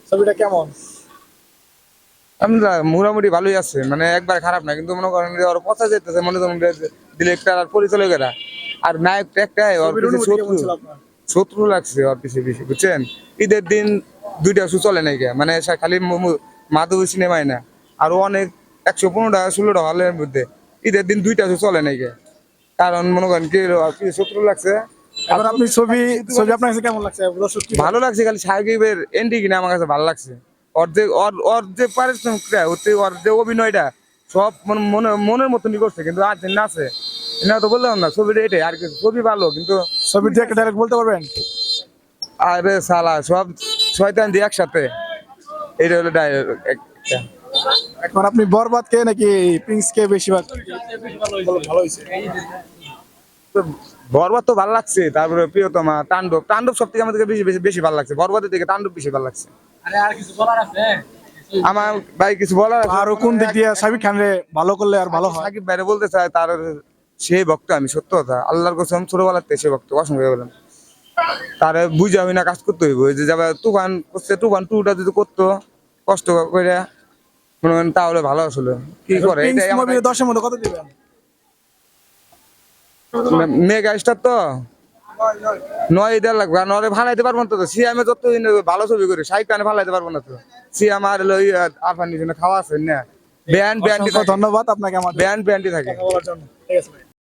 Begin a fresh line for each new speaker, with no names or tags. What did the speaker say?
ছবিটা কেমন?
আমরা মোটামুটি ভালোই আছে, মানে একবার খারাপ না, কিন্তু মনে করেন যে ওর কথা যেতেছে মনে করেন ডিরেক্টর আর পরিচালকেরা আর নায়ক একটাই ওর
ছবির
পিছিয়ে
অনুভূতি কেমন
শত্রু
ছিল আপনার?
শত্রু লাগছে ওর পিছিয়ে বেশি, বুঝছেন? ঈদের দিন দুইটা শু চলে নাই গে, মানে খালি মাধবী সিনেমায় না, আরো অনেক 115টা 16টা হলের মধ্যে ঈদের দিন দুইটা শু চলে নাই গে, কারণ মনে করেন কি ওর পিছে শত্রু লাগছে। আর
এখন আপনি ছবি ছবি আপনার কাছে কেমন লাগছে? দর্শক কি বলে?
ভালো লাগছে, খালি সাকিবের এন্ডি কিনা আমার কাছে ভালো লাগছে। ওর যে পারিশ্রমিকটা হচ্ছে, ওর যে অভিনয়টা সব মনের মতনই করছে, কিন্তু আর যে নাচে না তো বললাম না, ছবিটা এটাই আর কিছু, ছবি ভালো কিন্তু
ছবির দিয়ে একটা ডায়লগ বলতে পারবেন?
আরে সালা সব শয়তান দিয়ে একসাথে, এটা হলো একটা।
এখন আপনি বরবাদ কে নাকি প্রিন্স কে বেশিরভাগ ভালো হয়েছে?
তো বরবাদ তো ভালো লাগছে, তারপরে প্রিয়তমা, তাণ্ডব তাণ্ডব সব থেকে আমাদের বেশি বেশি বেশি ভালো লাগছে, বরবাদের থেকে তাণ্ডব বেশি ভালো লাগছে। আমার ভাই কিছু বলার আছে?
আরো কোন দিক দিয়ে সাকিব খান রে ভালো করলে আর ভালো হয়?
সাকিব বাইরে বলতে চায় তার সেই ভক্ত আমি, সত্য কথা, আল্লাহর কসম ছোটবেলার থেকে সে ভক্ত, অসংখ্য বলেন। তারে বুঝে আমি না কাজ করতে হইব, যে যাবে তুফান করছে, তুফান টুটা যদি করতো কষ্ট করে মনে করেন তাহলে ভালো আসলে, কি করে
প্রিন্স
এটাই
মুভি
আমাদের
10 এর মধ্যে কত দিবেন?
মেগা স্টার তো 9 লাগবে, আর নরে ভালাইতে পারবো না তো, সিএমএ যত ভালো ছবি করে সাহিক খানে ভালাইতে পারবো না তো, সিএম আর আফান খাওয়া আছে না, ব্যান্ড ব্যান্ডই
অসংখ্য
থাকে,
ধন্যবাদ আপনাকে আমাদের
ব্যান্ড ব্যান্ডই থাকে।
কথা বলার জন্য। ঠিক আছে ভাই।